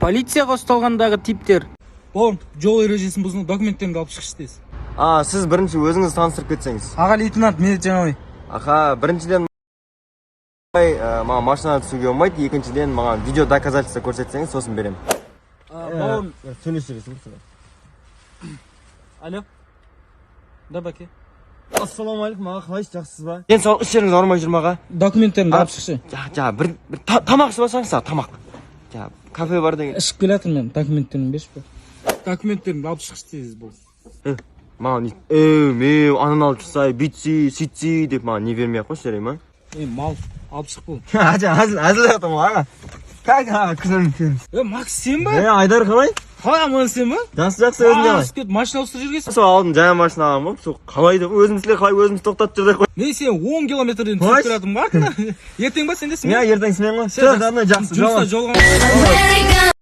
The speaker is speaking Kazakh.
Полицияга ұсталғандағы типтер. Бауырым, жол ережесін бұзуну документтерімді алып шығыш дейсіз. Сіз бірінші өзіңіз таныстырып кетсеңіз. Аға лейтенант, мен жаңабай. Аха, біріншіден маған машинаға түсуге болмайды, екіншіден маған видео доказательство көрсетсеңіз, сосын беремін. Бауырым, сөйлесіңіз. алло. Да, бәке. Ассалаумағалейкум, аға, қалайсыз, жақсысыз ба? Денсаулық істеріңіз ауырмай жүр ме, аға? Документтерімді алып шығышы. Bir тамақ ішіп алсаңыз, тамақ. Кафе бар деген. Ішіп келатырмын мен, документтерімді берші бе. Документтерімді алып шығыш дейсіз бұл. Маған ананы алып шықсай, бүйтсей, сөйтсей деп маған не бермей ақ қойшы жарай ма? Мал, алып шық бұл. Әзіл жатым аға. Как күнім көріңіз. Макс, сен ба? Айдар қалай? Қалай аман сен ба? Жақсы өзінде қалай? Кетіп, машина ауыстырып жүргенсің. Сол алдым жаңа машина алғам ғой. Сол қалай деп өзімізге қалай өзіміз тоқтатып жүрдек қой. Мен сен 10 километрден түсіп келатырмын ба? Ертең ба сендесің? Ертең сенен ғой. Жақсы, жұмыста жолға.